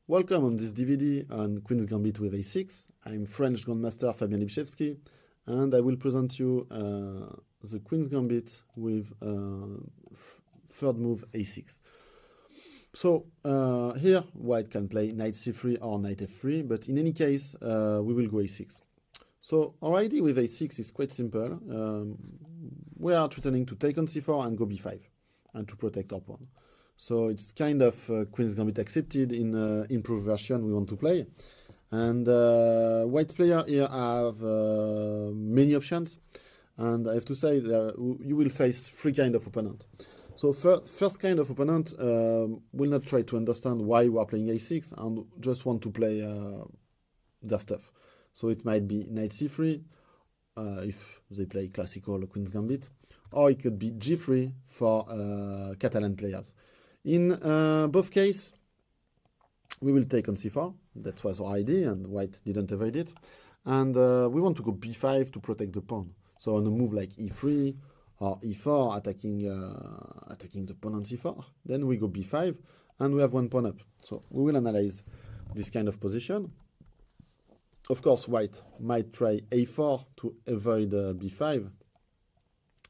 Welcome on this DVD on Queen's Gambit with a6. I'm French Grandmaster Fabien Libiszewski, and I will present you the Queen's Gambit with third move a6. So here white can play knight c3 or knight f3, but in any case we will go a6. So our idea with a6 is quite simple. We are threatening to take on c4 and go b5 and to protect our pawn. So it's kind of Queen's Gambit accepted in improved version we want to play. And white player here have many options. And I have to say that you will face three kind of opponent. So first kind of opponent will not try to understand why we are playing a6 and just want to play their stuff. So it might be knight c3 if they play classical Queen's Gambit, or it could be g3 for Catalan players. In both cases, we will take on c4. That was our idea, and white didn't avoid it. And we want to go b5 to protect the pawn. So on a move like e3 or e4, attacking the pawn on c4, then we go b5, and we have one pawn up. So we will analyze this kind of position. Of course, white might try a4 to avoid b5,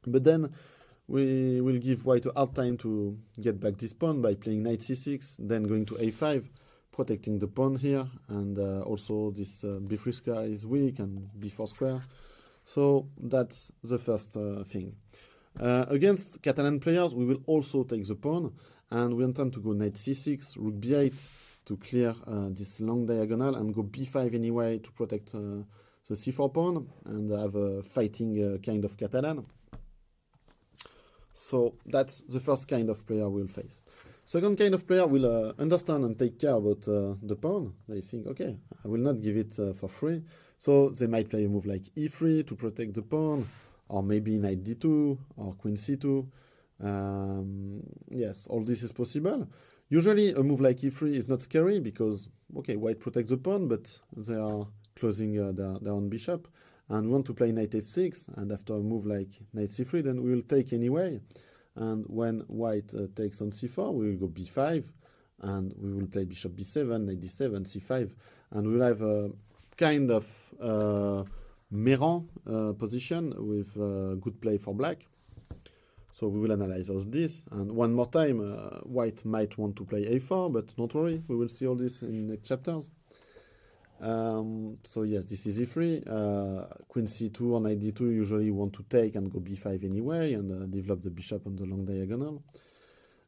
but then we will give white a hard time to get back this pawn by playing knight c6, then going to a5, protecting the pawn here, and also this b3 square is weak and b4 square. So that's the first thing. Against Catalan players, we will also take the pawn, and we intend to go knight c6, rook b8 to clear this long diagonal, and go b5 anyway to protect the c4 pawn and have a fighting kind of Catalan. So that's the first kind of player we'll face. Second kind of player will understand and take care about the pawn. They think, okay, I will not give it for free. So they might play a move like e3 to protect the pawn, or maybe knight d2 or queen c2. Yes, all this is possible. Usually a move like e3 is not scary because, okay, white protects the pawn, but they are closing their own bishop. And we want to play knight f6, and after a move like knight c3, then we will take anyway. And when white takes on c4, we will go b5, and we will play bishop b7, knight d7, c5, and we will have a kind of Meran position with good play for black. So we will analyze all this, and one more time, white might want to play a4, but don't worry, we will see all this in next chapters. So yes, this is e3. Queen c2 or knight d2 usually want to take and go b5 anyway, and develop the bishop on the long diagonal.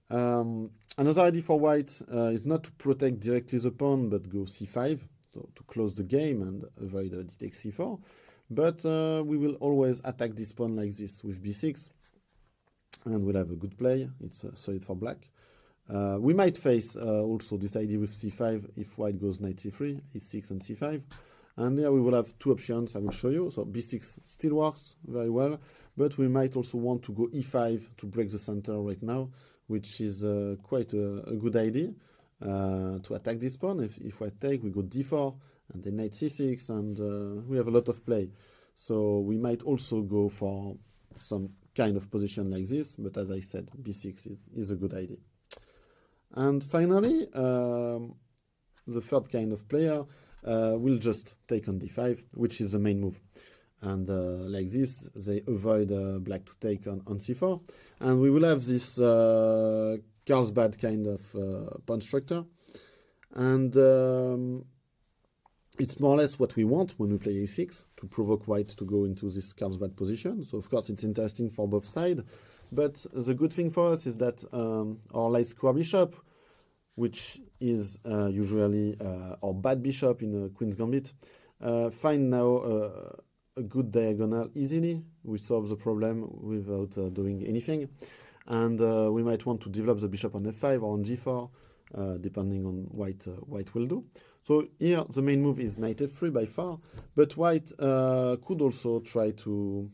Another idea for white is not to protect directly the pawn, but go c5, so to close the game and avoid d takes c4. But we will always attack this pawn like this with b6, and we'll have a good play. It's solid for black. We might face also this idea with c5 if white goes knight c3, e6 and c5. And there we will have two options I will show you. So b6 still works very well, but we might also want to go e5 to break the center right now, which is quite a good idea to attack this pawn. If white take, we go d4 and then knight c6, and we have a lot of play. So we might also go for some kind of position like this, but as I said, b6 is a good idea. And finally, the third kind of player will just take on d5, which is the main move. And like this, they avoid black to take on c4. And we will have this Carlsbad kind of pawn structure. And it's more or less what we want when we play a6, to provoke white to go into this Carlsbad position. So of course it's interesting for both sides. But the good thing for us is that our light square bishop, which is usually our bad bishop in a Queen's Gambit, find now a good diagonal easily. We solve the problem without doing anything. And we might want to develop the bishop on f5 or on g4, depending on what white will do. So here the main move is knight f3 by far, but white could also try to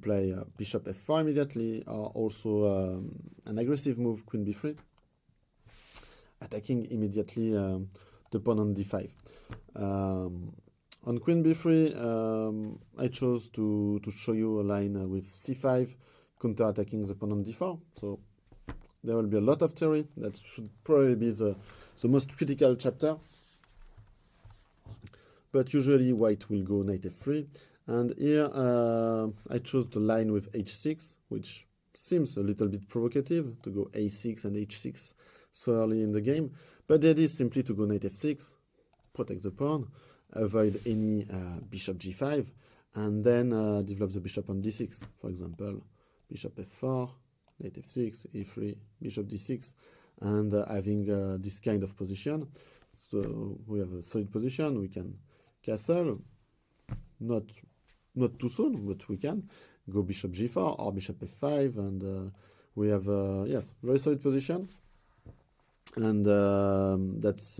play bishop f4 immediately, or also an aggressive move, queen b3, attacking immediately the pawn on d5. On queen b3, I chose to show you a line with c5, counter-attacking the pawn on d4. So there will be a lot of theory. That should probably be the most critical chapter. But usually white will go knight f3. And here I chose the line with h6, which seems a little bit provocative to go a6 and h6 so early in the game. But the idea is simply to go knight f6, protect the pawn, avoid any bishop g5, and then develop the bishop on d6. For example, bishop f4, knight f6, e3, bishop d6, and having this kind of position. So we have a solid position. We can castle, not too soon, but we can go bishop g4 or bishop f5, and we have yes, very solid position. And that's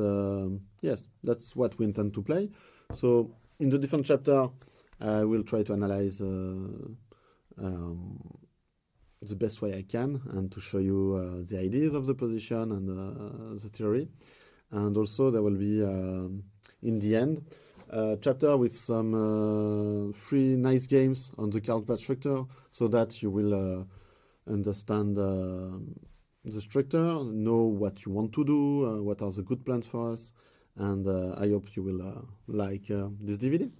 what we intend to play. So in the different chapter, I will try to analyze the best way I can, and to show you the ideas of the position and the theory. And also there will be in the end chapter with some 3 nice games on the card path structure, so that you will understand the structure, know what you want to do, what are the good plans for us, and I hope you will like this DVD.